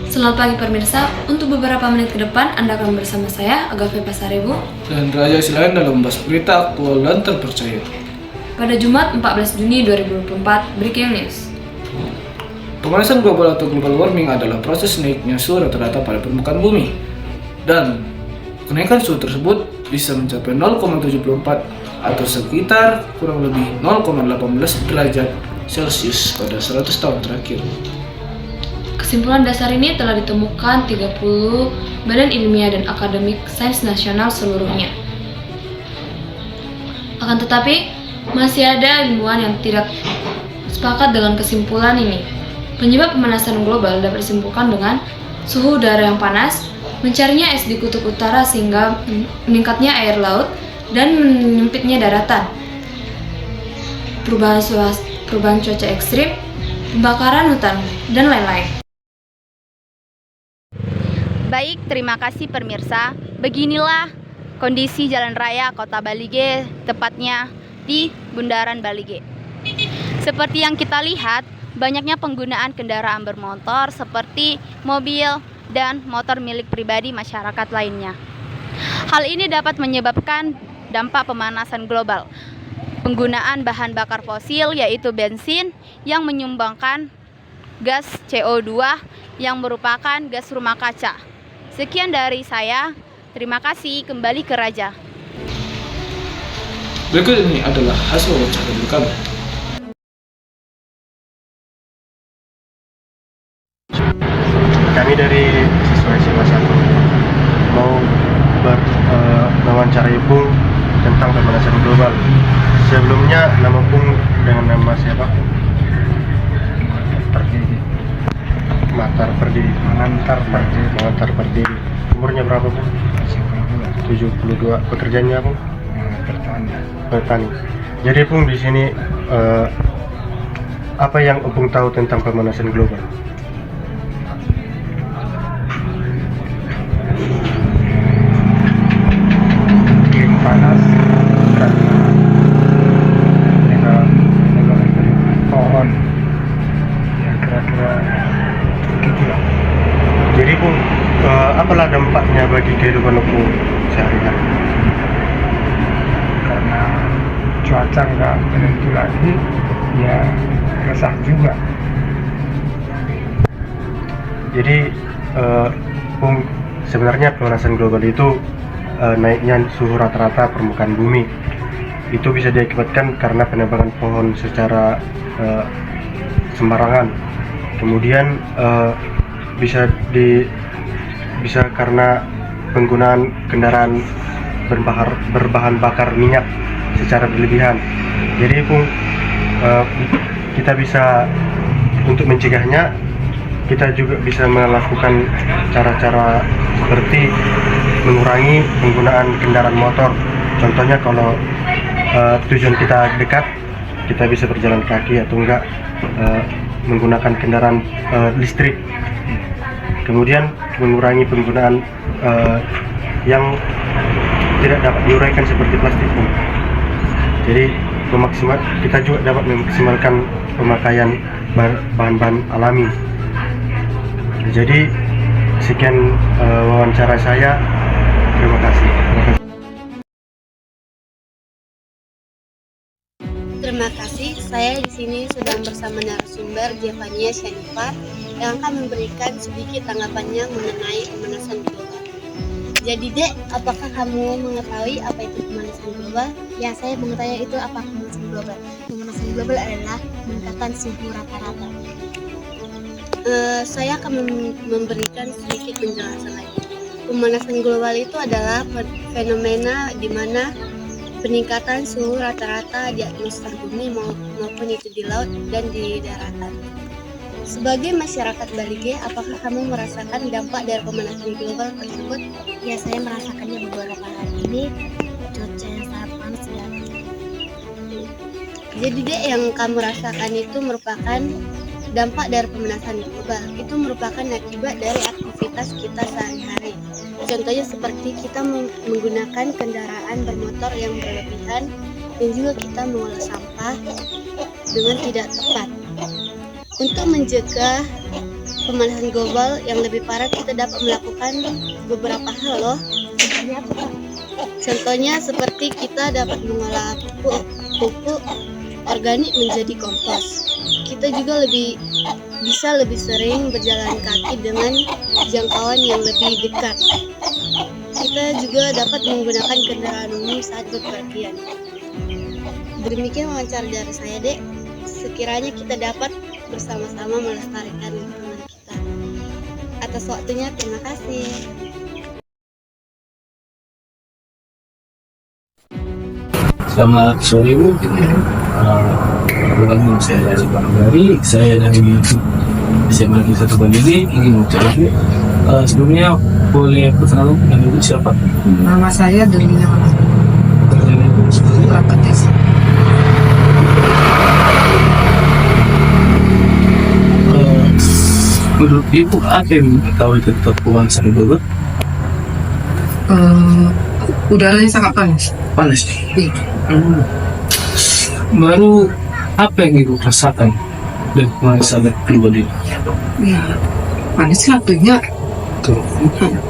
Selamat pagi pemirsa, untuk beberapa menit ke depan Anda akan bersama saya, Agape Pasaribu dan Raja Silayan dalam membahas berita aktual dan terpercaya. Pada Jumat 14 Juni 2024, Breaking News. Pemanasan global atau global warming adalah proses naiknya suhu rata-rata pada permukaan bumi. Dan kenaikan suhu tersebut bisa mencapai 0,74 atau sekitar kurang lebih 0,18 derajat Celcius pada 100 tahun terakhir. Kesimpulan dasar ini telah ditemukan 30 badan ilmiah dan akademik sains nasional seluruhnya. Akan tetapi, masih ada ilmuwan yang tidak sepakat dengan kesimpulan ini. Penyebab pemanasan global dapat disimpulkan dengan suhu udara yang panas, mencarinya es di kutub utara sehingga meningkatnya air laut, dan menyempitnya daratan, perubahan cuaca ekstrim, pembakaran hutan, dan lain-lain. Baik, terima kasih pemirsa. Beginilah kondisi jalan raya Kota Balige, tepatnya di Bundaran Balige. Seperti yang kita lihat, banyaknya penggunaan kendaraan bermotor seperti mobil dan motor milik pribadi masyarakat lainnya. Hal ini dapat menyebabkan dampak pemanasan global. Penggunaan bahan bakar fosil yaitu bensin yang menyumbangkan gas CO2 yang merupakan gas rumah kaca. Sekian dari saya, terima kasih, kembali ke Raja. Berikut ini adalah hasil wawancara dari kami. Kami dari siswa SMA 1 mau mewawancarai Bung tentang pemanasan global. Sebelumnya nama Bung dengan nama siapa? Matar Perdiri. Mengantar Perdiri. Umurnya berapa, Bu? 72. Pekerjaannya, Bu? Petani. Jadi, Bung, di sini apa yang Bung tahu tentang pemanasan global? Iklim panas karena pohon, ya kira-kira begitulah. Jadi, Bung, apalah dampaknya bagi kehidupan Bung sehari-hari? Karena cuaca nggak menentu lagi, ya resah juga. Jadi, Bung, sebenarnya pemanasan global itu naiknya suhu rata-rata permukaan bumi. Itu bisa diakibatkan karena penebangan pohon secara sembarangan. Kemudian bisa karena penggunaan kendaraan berbahan bakar minyak secara berlebihan. Jadi, Bung, kita bisa untuk mencegahnya, kita juga bisa melakukan cara-cara seperti mengurangi penggunaan kendaraan motor. Contohnya kalau tujuan kita dekat, kita bisa berjalan kaki atau enggak menggunakan kendaraan listrik. Kemudian mengurangi penggunaan yang tidak dapat diuraikan seperti plastik. Jadi kita juga dapat memaksimalkan pemakaian bahan-bahan alami. Jadi sekian wawancara saya. Terima kasih. Terima kasih. Saya di sini sudah bersama narasumber Jevania Shanifar yang akan memberikan sedikit tanggapannya mengenai pemanasan global. Jadi, Dek, apakah kamu mengetahui apa itu pemanasan global? Ya, saya mengetahui itu apa pemanasan global. Pemanasan global adalah meningkatkan suhu rata-rata. Saya akan memberikan sedikit penjelasan lagi. Pemanasan global itu adalah fenomena di mana peningkatan suhu rata-rata di atmosfer bumi maupun itu di laut dan di daratan. Sebagai masyarakat Balige, apakah kamu merasakan dampak dari pemanasan global tersebut? Ya, saya merasakannya beberapa hari ini cuaca yang sangat panas dan Jadi dek, yang kamu rasakan itu merupakan dampak dari pemanasan global. Itu merupakan akibat dari aktivitas kita sehari-hari. Contohnya seperti kita menggunakan kendaraan bermotor yang berlebihan dan juga kita mengolah sampah dengan tidak tepat. Untuk mencegah pemanasan global yang lebih parah, kita dapat melakukan beberapa hal loh. sebenarnya apa Kak? Contohnya seperti kita dapat mengolah pupuk organik menjadi kompos. Kita juga bisa lebih sering berjalan kaki dengan jangkauan yang lebih dekat. Kita juga dapat menggunakan kendaraan umum saat bepergian. Demikian wawancara dari saya, Dek. Sekiranya kita dapat bersama-sama melestarikan lingkungan kita. Atas waktunya, terima kasih. Selamat sore Bu. Perkenalkan saya dari Bangari. Saya dari SMA Negeri 1 Balige. Ingin mengucapkan sebelumnya boleh perkenalan dengan Ibu siapa? Nama saya Delia Rapates. Menurut Ibu apa yang mengetahui tentang pemanasan global? Udaranya sangat panas. Panas. Iya. Baru apa yang Ibu rasakan dari pemanasan global ini? Ya, panas lah banyak.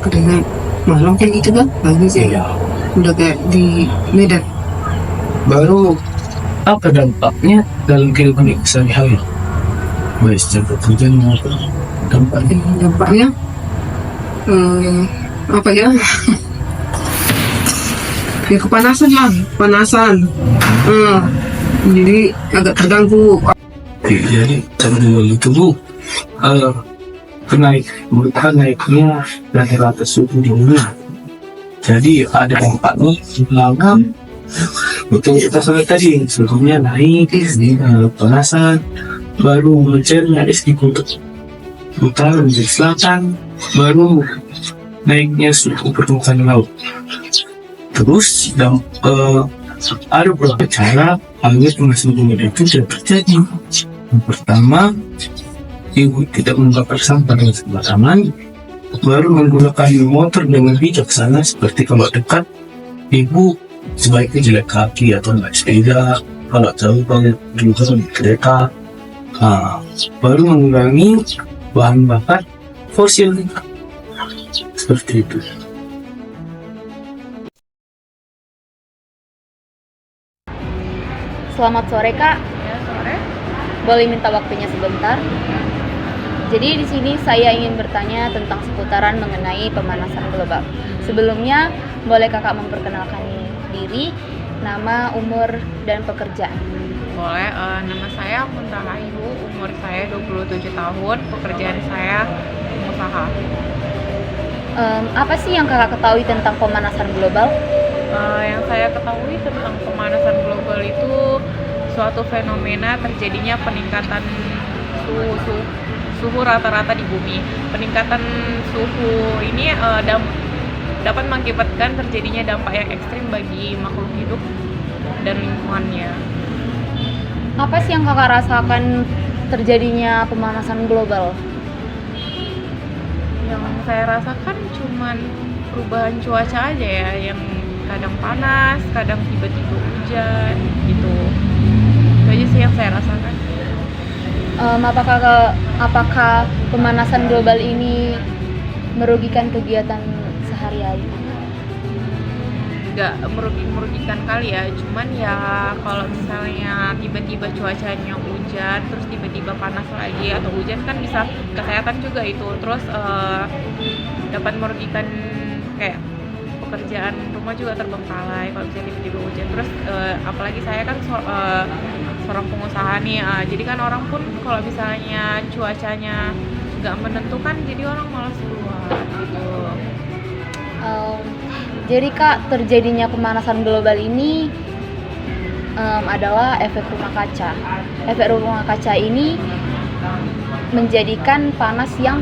Karena malam kan gitu kan, pagi saya udah kayak di Medan. Baru apa dampaknya dalam kehidupan Ibu sehari-hari? Baik secara pekerjaan maupun dampaknya. Dampaknya apa ya? Ya kepanasan lah, panasan. Jadi agak terganggu. Jadi sambil itu Bu, naiknya rata-rata suhu di dunia. Jadi ada dampaknya selama betul kita sampai tadi suhunya naik, panasan, baru mencairnya di kutub utara menjadi selatan, baru naiknya suhu permukaan laut. Terus ada beberapa cara agar pemanasan global itu tidak terjadi. Yang pertama, Ibu tidak membakar sampah dengan sembarangan, baru menggunakan motor dengan bijaksana. Seperti kalau dekat, Ibu sebaiknya jalan kaki atau naik sepeda. Kalau jauh banget juga naik kereta. Baru mengurangi bahan bakar fosil. Seperti itu. Selamat sore Kak. Ya, sore. Boleh minta waktunya sebentar? Jadi di sini saya ingin bertanya tentang seputaran mengenai pemanasan global. Sebelumnya, boleh Kakak memperkenalkan diri, nama, umur, dan pekerjaan? Boleh, nama saya Kunta Rahayu, umur saya 27 tahun, pekerjaan saya pengusaha. Apa sih yang Kakak ketahui tentang pemanasan global? Yang saya ketahui tentang pemanasan global itu suatu fenomena terjadinya peningkatan suhu rata-rata di bumi. Peningkatan suhu ini dapat mengakibatkan terjadinya dampak yang ekstrim bagi makhluk hidup dan lingkungannya. Apa sih yang Kakak rasakan terjadinya pemanasan global? Yang saya rasakan cuman perubahan cuaca aja ya, yang kadang panas, kadang tiba-tiba hujan gitu. Itu aja sih yang saya rasakan. Apakah pemanasan global ini merugikan kegiatan sehari-hari? Nggak merugikan kali ya, cuman ya kalau misalnya tiba-tiba cuacanya hujan terus tiba-tiba panas lagi atau hujan kan bisa kesehatan juga itu. Terus dapat merugikan kayak pekerjaan rumah juga terbengkalai kalau bisa tiba-tiba hujan. Terus apalagi saya kan seorang pengusaha nih, jadi kan orang pun kalau misalnya cuacanya nggak menentukan jadi orang malas keluar gitu. Jadi Kak, terjadinya pemanasan global ini adalah efek rumah kaca. Efek rumah kaca ini menjadikan panas yang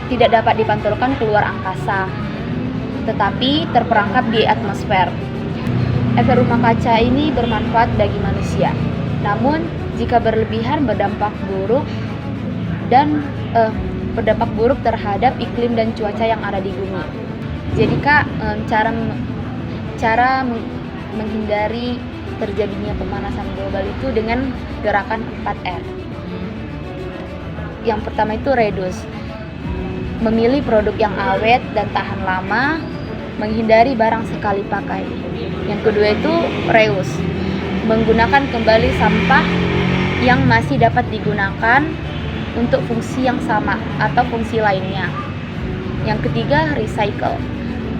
tidak dapat dipantulkan keluar angkasa, tetapi terperangkap di atmosfer. Efek rumah kaca ini bermanfaat bagi manusia, namun jika berlebihan berdampak buruk terhadap iklim dan cuaca yang ada di bumi. Jadi Kak, cara menghindari terjadinya pemanasan global itu dengan gerakan 4R. Yang pertama itu reduce, memilih produk yang awet dan tahan lama, menghindari barang sekali pakai. Yang kedua itu reuse, menggunakan kembali sampah yang masih dapat digunakan untuk fungsi yang sama atau fungsi lainnya. Yang ketiga recycle,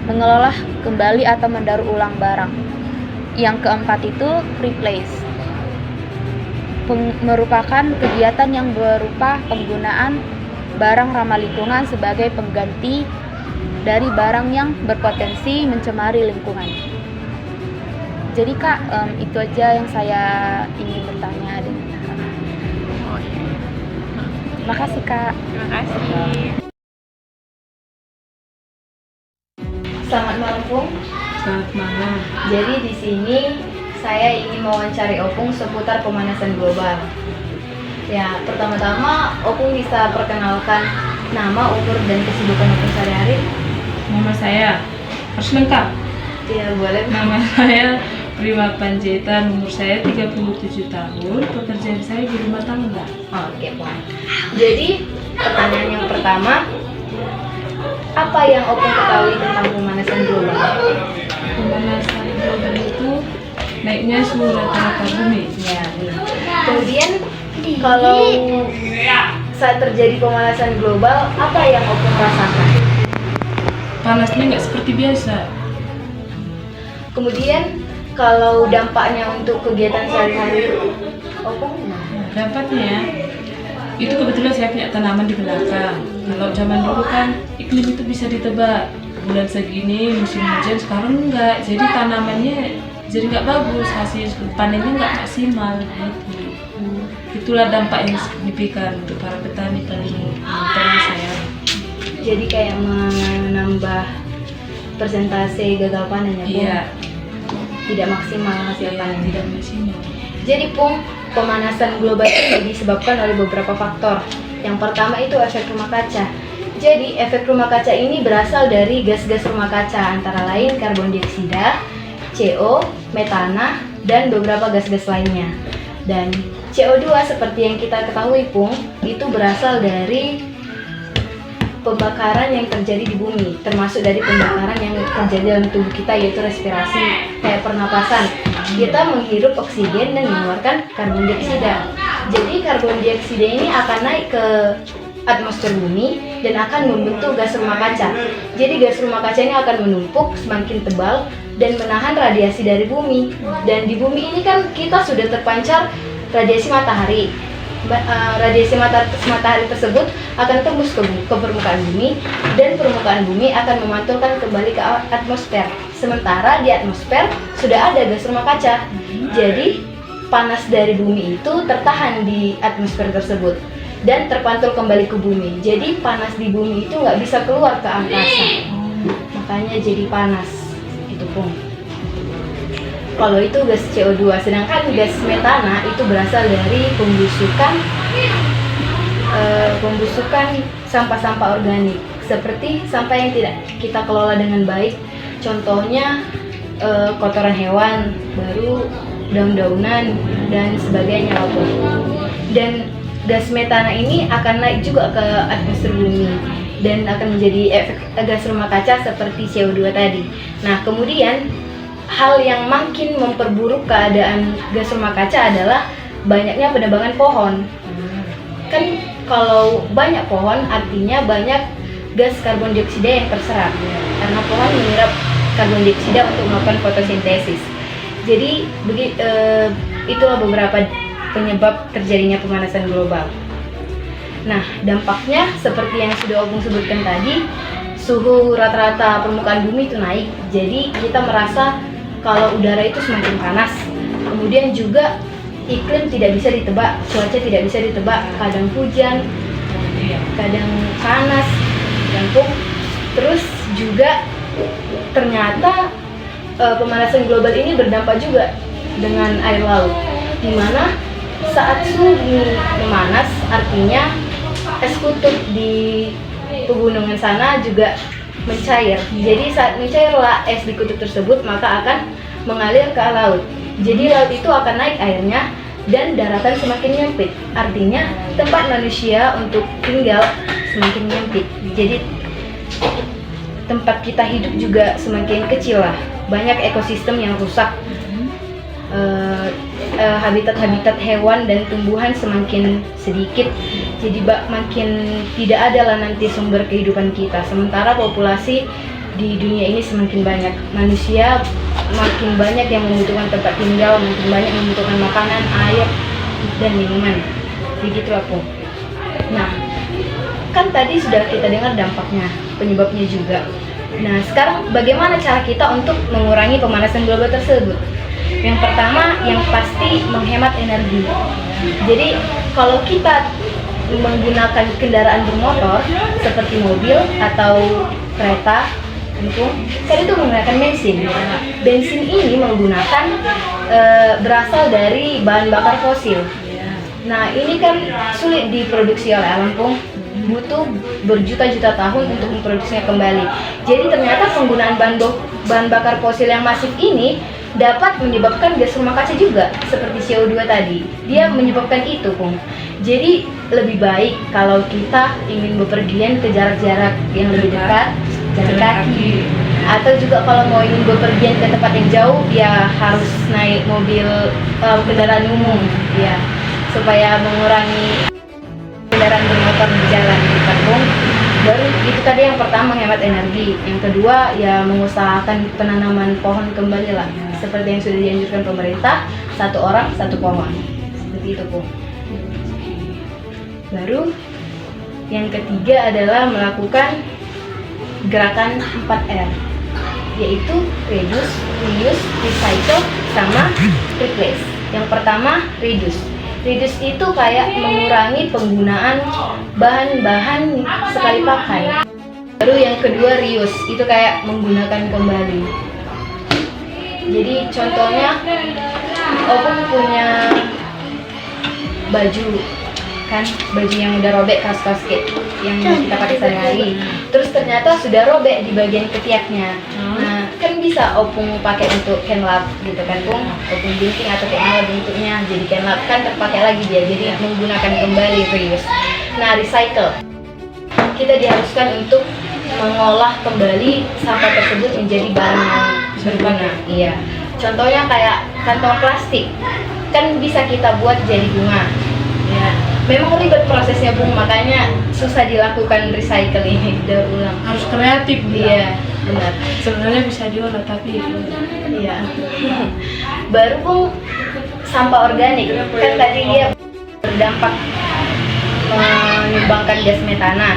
mengelola kembali atau mendaur ulang barang. Yang keempat itu replace, merupakan kegiatan yang berupa penggunaan barang ramah lingkungan sebagai pengganti dari barang yang berpotensi mencemari lingkungan. Jadi Kak, itu aja yang saya ingin bertanya dengan Kakak. Oh iya. Terima kasih Kak. Terima kasih. Selamat malam, Pung. Selamat malam. Jadi di sini saya ingin mewawancari Opung seputar pemanasan global. Ya, pertama-tama Opung bisa perkenalkan nama, umur, dan kesibukan Opung sehari-hari. Nama saya harus lengkap. Ya, boleh. Nama saya Prima Panjaitan, umur saya 37 tahun, pekerjaan saya di rumah tangga. Oke, Pung. Jadi, pertanyaan yang pertama, apa yang Opung ketahui tentang pemanasan global? Pemanasan global itu naiknya suhu rata-rata bumi. Ya. Kemudian, kalau saat terjadi pemanasan global, apa yang Opung rasakan? Panasnya nggak seperti biasa. Kemudian, kalau dampaknya untuk kegiatan sehari-hari Opung gimana? Nah, dampaknya itu kebetulan saya punya tanaman di belakang. Kalau zaman dulu kan iklim itu bisa ditebak. Bulan segini musim hujan, sekarang enggak. Jadi tanamannya jadi nggak bagus, hasil panennya nggak maksimal gitu. Itulah dampak yang signifikan untuk para petani saya. Jadi kayak menambah persentase gagal panen ya, Pung? Iya. Tidak maksimal hasil panen. Tidak maksimal. Jadi Pung, pemanasan global ini disebabkan oleh beberapa faktor. Yang pertama itu efek rumah kaca. Jadi efek rumah kaca ini berasal dari gas-gas rumah kaca, antara lain karbon dioksida, CO, metana, dan beberapa gas-gas lainnya. Dan CO2 seperti yang kita ketahui Pung, itu berasal dari pembakaran yang terjadi di bumi, termasuk dari pembakaran yang terjadi dalam tubuh kita, yaitu respirasi, kayak pernapasan. Kita menghirup oksigen dan mengeluarkan karbon dioksida. Jadi karbon dioksida ini akan naik ke atmosfer bumi dan akan membentuk gas rumah kaca. Jadi gas rumah kaca ini akan menumpuk semakin tebal dan menahan radiasi dari bumi. Dan di bumi ini kan kita sudah terpancar radiasi matahari. Radiasi matahari tersebut akan tembus ke permukaan bumi, dan permukaan bumi akan memantulkan kembali ke atmosfer. Sementara di atmosfer sudah ada gas rumah kaca. Jadi panas dari bumi itu tertahan di atmosfer tersebut dan terpantul kembali ke bumi. Jadi panas di bumi itu nggak bisa keluar ke angkasa. Makanya jadi panas. Itu Pung. Kalau itu gas CO2, sedangkan gas metana itu berasal dari pembusukan sampah-sampah organik, seperti sampah yang tidak kita kelola dengan baik. Contohnya kotoran hewan, baru daun-daunan dan sebagainya. Dan gas metana ini akan naik juga ke atmosfer bumi dan akan menjadi efek gas rumah kaca seperti CO2 tadi. Nah, kemudian hal yang makin memperburuk keadaan gas rumah kaca adalah banyaknya penebangan pohon. Kan kalau banyak pohon artinya banyak gas karbon dioksida yang terserap, karena pohon menyerap karbon dioksida untuk melakukan fotosintesis. Jadi itulah beberapa penyebab terjadinya pemanasan global. Nah, dampaknya seperti yang sudah Opung sebutkan tadi, suhu rata-rata permukaan bumi itu naik. Jadi kita merasa kalau udara itu semakin panas. Kemudian juga iklim tidak bisa ditebak, cuaca tidak bisa ditebak, kadang hujan, kadang panas, terus juga ternyata pemanasan global ini berdampak juga dengan air laut, di mana saat suhu memanas artinya es kutub di pegunungan sana juga mencair. Jadi saat mencairlah es di kutub tersebut maka akan mengalir ke laut. Jadi laut itu akan naik airnya dan daratan semakin nyempit. Artinya tempat manusia untuk tinggal semakin nyempit. Jadi tempat kita hidup juga semakin kecil lah. Banyak ekosistem yang rusak. Habitat-habitat hewan dan tumbuhan semakin sedikit. Jadi makin tidak ada lah nanti sumber kehidupan kita. Sementara populasi di dunia ini semakin banyak. Manusia makin banyak yang membutuhkan tempat tinggal, makin banyak membutuhkan makanan, air, dan minuman. Begitulah Po. Nah, kan tadi sudah kita dengar dampaknya, penyebabnya juga. Nah, sekarang bagaimana cara kita untuk mengurangi pemanasan global tersebut? Yang pertama, yang pasti menghemat energi. Jadi, kalau kita menggunakan kendaraan bermotor seperti mobil atau kereta, kan itu menggunakan bensin. Bensin ini menggunakan berasal dari bahan bakar fosil. Nah, ini kan sulit diproduksi oleh alam Pung. Butuh berjuta-juta tahun untuk memproduksinya kembali. Jadi ternyata penggunaan bahan bakar fosil yang masif ini dapat menyebabkan gas rumah kaca juga, seperti CO2 tadi. Dia menyebabkan itu Pung. Jadi lebih baik kalau kita ingin bepergian ke jarak-jarak yang lebih dekat, jalan kaki, atau juga kalau mau ingin bepergian ke tempat yang jauh ya harus naik mobil kendaraan umum ya, supaya mengurangi kendaraan bermotor di jalan di kampung. Baru itu tadi yang pertama, menghemat energi. Yang kedua ya mengusahakan penanaman pohon kembali lah, seperti yang sudah dianjurkan pemerintah, 1 orang 1 pohon, seperti itu Bu. Baru yang ketiga adalah melakukan gerakan 4R, yaitu reduce, reuse, recycle, sama replace. Yang pertama reduce. Reduce itu kayak mengurangi penggunaan bahan-bahan sekali pakai. Baru yang kedua reuse, itu kayak menggunakan kembali. Jadi contohnya Opung punya baju kan, baju yang udah robek, kaos yang kita pakai sehari-hari, terus ternyata sudah robek di bagian ketiaknya. Nah, kan bisa Opung pakai untuk kenlap gitu kan Pung, Opung binting atau kenlap bentuknya jadi kenlap, kan terpakai lagi dia, jadi menggunakan kembali, reuse. Nah, recycle, kita diharuskan untuk mengolah kembali sampah tersebut menjadi barang yang berguna. Iya, contohnya kayak kantong plastik, kan bisa kita buat jadi bunga. Ya, memang ribet prosesnya Bung, makanya susah dilakukan recycle ini, daur ulang. Harus kreatif. Iya, benar. Sebenarnya bisa diolah tapi iya. Baru Bung, sampah organik, kan tadi dia berdampak menyumbangkan gas metana.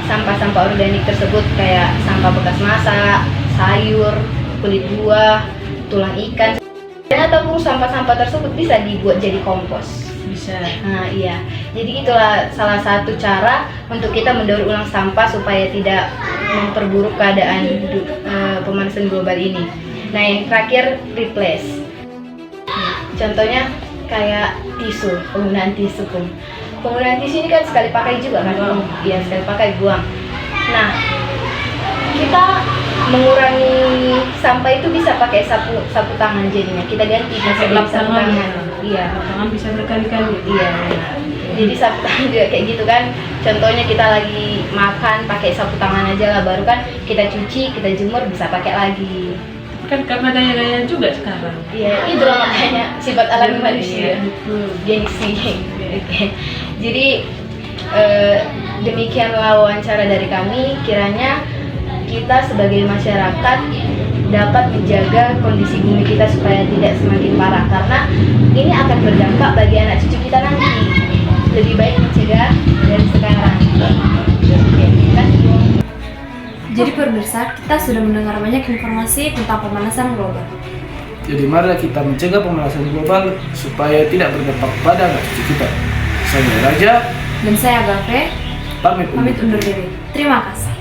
Sampah-sampah organik tersebut kayak sampah bekas masak, sayur, kulit buah, tulang ikan. Dan ataupun sampah-sampah tersebut bisa dibuat jadi kompos. bisa. Nah iya, jadi itulah salah satu cara untuk kita mendaur ulang sampah supaya tidak memperburuk keadaan pemanasan global ini. Nah yang terakhir replace. Contohnya kayak tisu, penggunaan tisu Pung. Penggunaan tisu ini kan sekali pakai juga kan Pung? Iya, sekali pakai buang. Nah kita mengurangi sampah itu bisa pakai sapu tangan, jadinya kita ganti sapu tangan. Iya, tangan bisa berkali-kali. Iya. Jadi sapu tangan juga kayak gitu kan. Contohnya kita lagi makan pakai sapu tangan aja lah, baru kan kita cuci, kita jemur bisa pakai lagi. Kan karena gaya-gaya juga sekarang. Iya, itu makanya sifat alami manusia. Gengsi. Jadi demikianlah wawancara dari kami. Kiranya kita sebagai masyarakat dapat menjaga kondisi bumi kita supaya tidak semakin parah, karena ini akan berdampak bagi anak cucu kita nanti. Lebih baik mencegah dari sekarang. Jadi pemirsa, kita sudah mendengar banyak informasi tentang pemanasan global. Jadi mari kita mencegah pemanasan global supaya tidak berdampak pada anak cucu kita. Saya Raja Dan saya Agape, pamit undur. undur diri. Terima kasih.